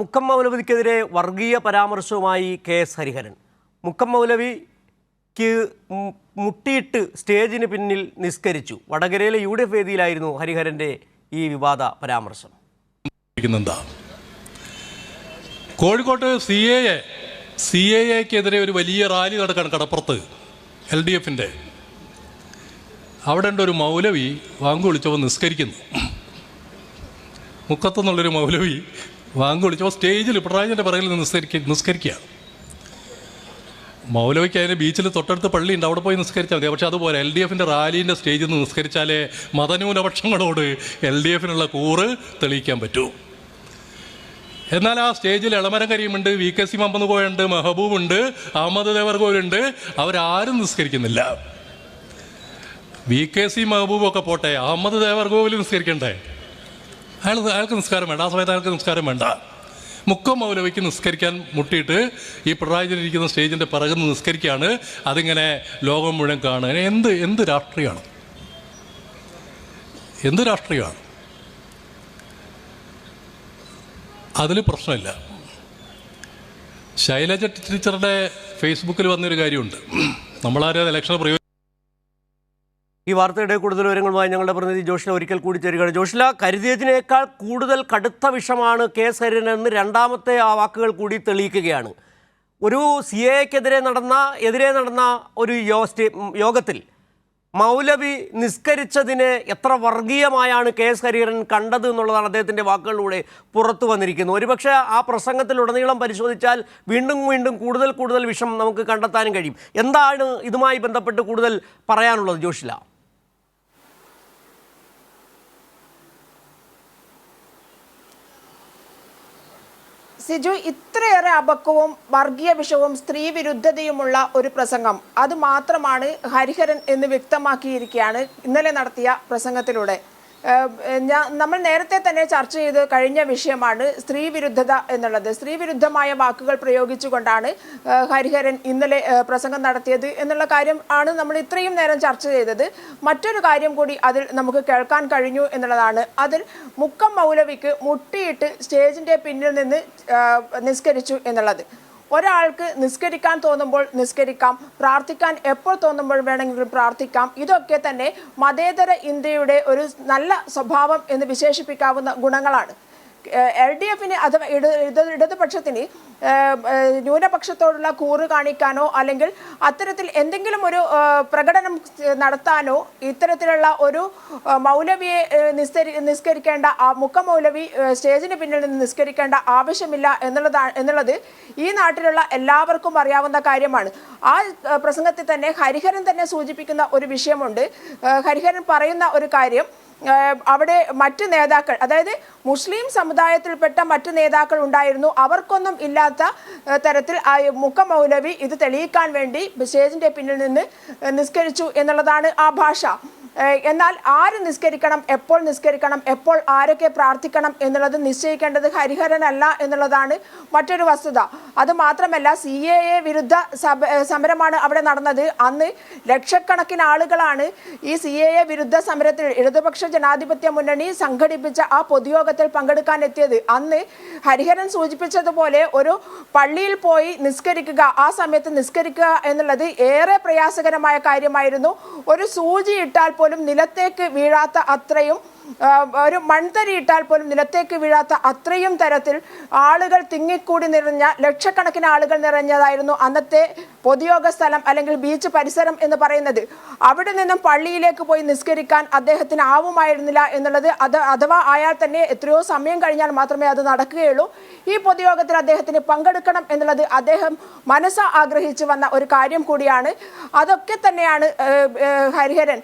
മുക്കം മൗലവിക്കെതിരെ വർഗീയ പരാമർശവുമായി KS ഹരിഹരൻ. മുക്കം മൗലവിക്ക് മുട്ടിയിട്ട് സ്റ്റേജിന് പിന്നിൽ നിസ്കരിച്ചു. വടകരയിലെ UDF വേദിയിലായിരുന്നു ഹരിഹരൻ്റെ ഈ വിവാദ പരാമർശം. കോഴിക്കോട്ട് CAA-ക്കെതിരെ ഒരു വലിയ റാലി നടക്കുകയാണ് കടപ്പുറത്ത് LDF-ൻ്റെ. അവിടെ ഉണ്ട് ഒരു മൗലവി വാങ്ക് വിളിച്ചപ്പോൾ നിസ്കരിക്കുന്നു. മുക്കത്തുനിന്നുള്ളൊരു മൗലവി വാങ്ക് വിളിച്ചപ്പോൾ സ്റ്റേജിൽ പിണറായിൻ്റെ പിറകിൽ നിസ്കരിക്കുക. മൗലവിക്ക് അതിന് ബീച്ചിൽ തൊട്ടടുത്ത് പള്ളിയുണ്ട്, അവിടെ പോയി നിസ്കരിച്ചാൽ മതി. പക്ഷേ അതുപോലെ LDF-ൻ്റെ റാലീൻ്റെ സ്റ്റേജിൽ നിന്ന് നിസ്കരിച്ചാലേ മതന്യൂനപക്ഷങ്ങളോട് LDF-നുള്ള കൂറ് തെളിയിക്കാൻ പറ്റൂ. എന്നാൽ ആ സ്റ്റേജിൽ എളമരം കരീമുണ്ട്, VKC മമ്പന്ന് കോയുണ്ട്, മെഹബൂബുണ്ട്, അഹമ്മദ് ദേവർഗോലുണ്ട്. അവരാരും നിസ്കരിക്കുന്നില്ല. VKC മെഹബൂബൊക്കെ പോട്ടെ, അഹമ്മദ് ദേവർഗോവിൽ നിസ്കരിക്കണ്ടേ? അയാൾക്ക് നിസ്കാരം വേണ്ട. ആ സമയത്ത് അയാൾക്ക് നിസ്കാരം വേണ്ട. മുക്കം മൗലവിക്ക് നിസ്കരിക്കാൻ മുട്ടിയിട്ട് ഈ പിണറായിലിരിക്കുന്ന സ്റ്റേജിൻ്റെ പിറകിൽ നിന്ന് നിസ്കരിക്കുകയാണ്. അതിങ്ങനെ ലോകം മുഴുവൻ കാണുക. എന്ത് രാഷ്ട്രീയമാണ്? എന്ത് രാഷ്ട്രീയമാണ്? അതിൽ പ്രശ്നമില്ല. ശൈലജ ടീച്ചറുടെ ഫേസ്ബുക്കിൽ വന്നൊരു കാര്യമുണ്ട്. നമ്മളാരും ഇലക്ഷന് ഈ വാർത്തയുടെ കൂടുതൽ വിവരങ്ങളുമായി ഞങ്ങളുടെ പ്രതിനിധി ജോഷില ഒരിക്കൽ കൂടി ചേരുകയാണ്. ജോഷില, കരുതിയതിനേക്കാൾ കൂടുതൽ കടുത്ത വിഷമാണ് KS ഹരിഹരൻ എന്ന് രണ്ടാമത്തെ ആ വാക്കുകൾ കൂടി തെളിയിക്കുകയാണ്. ഒരു CAA-ക്കെതിരെ എതിരെ നടന്ന ഒരു യോഗത്തിൽ മൗലവി നിസ്കരിച്ചതിനെ എത്ര വർഗീയമായാണ് KS ഹരിഹരൻ കണ്ടത് എന്നുള്ളതാണ് അദ്ദേഹത്തിൻ്റെ വാക്കുകളിലൂടെ പുറത്തു വന്നിരിക്കുന്നത്. ഒരുപക്ഷെ ആ പ്രസംഗത്തിലുടനീളം പരിശോധിച്ചാൽ വീണ്ടും കൂടുതൽ വിഷം നമുക്ക് കണ്ടെത്താനും കഴിയും. എന്താണ് ഇതുമായി ബന്ധപ്പെട്ട് കൂടുതൽ പറയാനുള്ളത് ജോഷില? സിജു, ഇത്രയേറെ അപക്വവും വർഗീയ വിഷവും സ്ത്രീ വിരുദ്ധതയുമുള്ള ഒരു പ്രസംഗം അത് മാത്രമാണ് ഹരിഹരൻ എന്ന് വ്യക്തമാക്കിയിരിക്കുകയാണ് ഇന്നലെ നടത്തിയ പ്രസംഗത്തിലൂടെ. നമ്മൾ നേരത്തെ തന്നെ ചർച്ച ചെയ്ത് കഴിഞ്ഞ വിഷയമാണ് സ്ത്രീ വിരുദ്ധത എന്നുള്ളത്. സ്ത്രീ വിരുദ്ധമായ വാക്കുകൾ പ്രയോഗിച്ചുകൊണ്ടാണ് ഹരിഹരൻ ഇന്നലെ പ്രസംഗം നടത്തിയത് എന്നുള്ള കാര്യം ആണ് നമ്മൾ ഇത്രയും നേരം ചർച്ച ചെയ്തത്. മറ്റൊരു കാര്യം കൂടി അതിൽ നമുക്ക് കേൾക്കാൻ കഴിഞ്ഞു എന്നുള്ളതാണ്. അതിൽ മുക്കം മൗലവിക്ക് മുട്ടിയിട്ട് സ്റ്റേജിൻ്റെ പിന്നിൽ നിന്ന് നിസ്കരിച്ചു എന്നുള്ളത്. ഒരാൾക്ക് നിസ്കരിക്കാൻ തോന്നുമ്പോൾ നിസ്കരിക്കാം, പ്രാർത്ഥിക്കാൻ എപ്പോൾ തോന്നുമ്പോൾ വേണമെങ്കിലും പ്രാർത്ഥിക്കാം. ഇതൊക്കെ തന്നെ മതേതര ഇന്ത്യയുടെ ഒരു നല്ല സ്വഭാവം എന്ന് വിശേഷിപ്പിക്കാവുന്ന ഗുണങ്ങളാണ്. LDF-ന് അഥവാ ഇടതുപക്ഷത്തിന് ന്യൂനപക്ഷത്തോടുള്ള കൂറ് കാണിക്കാനോ അല്ലെങ്കിൽ അത്തരത്തിൽ എന്തെങ്കിലും ഒരു പ്രകടനം നടത്താനോ ഇത്തരത്തിലുള്ള ഒരു മൗലവിയെ നിസ്കരിക്കേണ്ട മുക്ക മൗലവി സ്റ്റേജിന് പിന്നിൽ നിന്ന് നിസ്കരിക്കേണ്ട ആവശ്യമില്ല എന്നുള്ളത് ഈ നാട്ടിലുള്ള എല്ലാവർക്കും അറിയാവുന്ന കാര്യമാണ്. ആ പ്രസംഗത്തിൽ തന്നെ ഹരിഹരൻ തന്നെ സൂചിപ്പിക്കുന്ന ഒരു വിഷയമുണ്ട്. ഹരിഹരൻ പറയുന്ന ഒരു കാര്യം, അവിടെ മറ്റ് നേതാക്കൾ, അതായത് മുസ്ലിം സമുദായത്തിൽപ്പെട്ട മറ്റ് നേതാക്കൾ ഉണ്ടായിരുന്നു. അവർക്കൊന്നും ഇല്ലാത്ത തരത്തിൽ മുക്ക മൗലവി ഇത് തെളിയിക്കാൻ വേണ്ടി സ്റ്റേജിന്റെ പിന്നിൽ നിന്ന് നിസ്കരിച്ചു എന്നുള്ളതാണ് ആ ഭാഷ. എന്നാൽ ആര് നിസ്കരിക്കണം, എപ്പോൾ നിസ്കരിക്കണം, എപ്പോൾ ആരൊക്കെ പ്രാർത്ഥിക്കണം എന്നുള്ളത് നിശ്ചയിക്കേണ്ടത് ഹരിഹരനല്ല എന്നുള്ളതാണ് മറ്റൊരു വസ്തുത. അത് മാത്രമല്ല, CAA വിരുദ്ധ സമരമാണ് അവിടെ നടന്നത്. അന്ന് ലക്ഷക്കണക്കിന് ആളുകളാണ് ഈ CAA വിരുദ്ധ സമരത്തിൽ ഇടതുപക്ഷ ജനാധിപത്യ മുന്നണി സംഘടിപ്പിച്ച ആ പൊതുയോഗത്തിൽ പങ്കെടുക്കാൻ എത്തിയത്. അന്ന് ഹരിഹരൻ സൂചിപ്പിച്ചതുപോലെ ഒരു പള്ളിയിൽ പോയി നിസ്കരിക്കുക, ആ സമയത്ത് നിസ്കരിക്കുക എന്നുള്ളത് ഏറെ പ്രയാസകരമായ കാര്യമായിരുന്നു. ഒരു സൂചി ഇട്ടാൽ പോലും നിലത്തേക്ക് വീഴാത്ത അത്രയും, ഒരു മൺതരി ഇട്ടാൽ പോലും നിലത്തേക്ക് വീഴാത്ത അത്രയും തരത്തിൽ ആളുകൾ തിങ്ങിക്കൂടി നിറഞ്ഞ, ലക്ഷക്കണക്കിന് ആളുകൾ നിറഞ്ഞതായിരുന്നു അന്നത്തെ പൊതുയോഗ സ്ഥലം അല്ലെങ്കിൽ ബീച്ച് പരിസരം എന്ന് പറയുന്നത്. അവിടെ നിന്നും പള്ളിയിലേക്ക് പോയി നിസ്കരിക്കാൻ അദ്ദേഹത്തിന് ആവുമായിരുന്നില്ല എന്നുള്ളത്, അഥവാ ആയാൽ തന്നെ എത്രയോ സമയം കഴിഞ്ഞാൽ മാത്രമേ അത് നടക്കുകയുള്ളൂ. ഈ പൊതുയോഗത്തിൽ അദ്ദേഹത്തിന് പങ്കെടുക്കണം എന്നുള്ളത് അദ്ദേഹം മനസ്സ് ആഗ്രഹിച്ചു വന്ന ഒരു കാര്യം കൂടിയാണ്. അതൊക്കെ തന്നെയാണ് ഹരിഹരൻ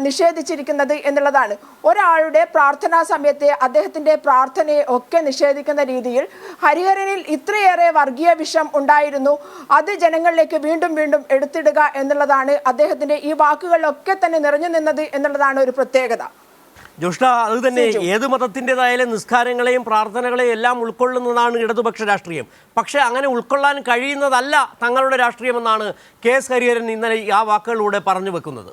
നിഷേധിച്ചിരിക്കുന്നത് എന്നുള്ളതാണ്. ഒരാളുടെ പ്രാർത്ഥനാ സമയത്തെ അദ്ദേഹത്തിൻ്റെ പ്രാർത്ഥനയെ ഒക്കെ നിഷേധിക്കുന്ന രീതിയിൽ ഹരിഹരനിൽ ഇത്രയേറെ വർഗീയ വിഷം ഉണ്ടായിരുന്നു. അത് ജനങ്ങളിലേക്ക് വീണ്ടും എടുത്തിടുക എന്നുള്ളതാണ് അദ്ദേഹത്തിൻ്റെ ഈ വാക്കുകളിലൊക്കെ തന്നെ നിറഞ്ഞു നിന്നത് എന്നുള്ളതാണ് ഒരു പ്രത്യേകത. ജോഷ്ല, അത് തന്നെ ഏത് മതത്തിൻ്റെതായാലും നിസ്കാരങ്ങളെയും പ്രാർത്ഥനകളെയും എല്ലാം ഉൾക്കൊള്ളുന്നതാണ് ഇടതുപക്ഷ രാഷ്ട്രീയം. പക്ഷേ അങ്ങനെ ഉൾക്കൊള്ളാൻ കഴിയുന്നതല്ല തങ്ങളുടെ രാഷ്ട്രീയമെന്നാണ് KS ഹരിഹരൻ ഇന്നലെ ആ വാക്കുകളിലൂടെ പറഞ്ഞു വെക്കുന്നത്.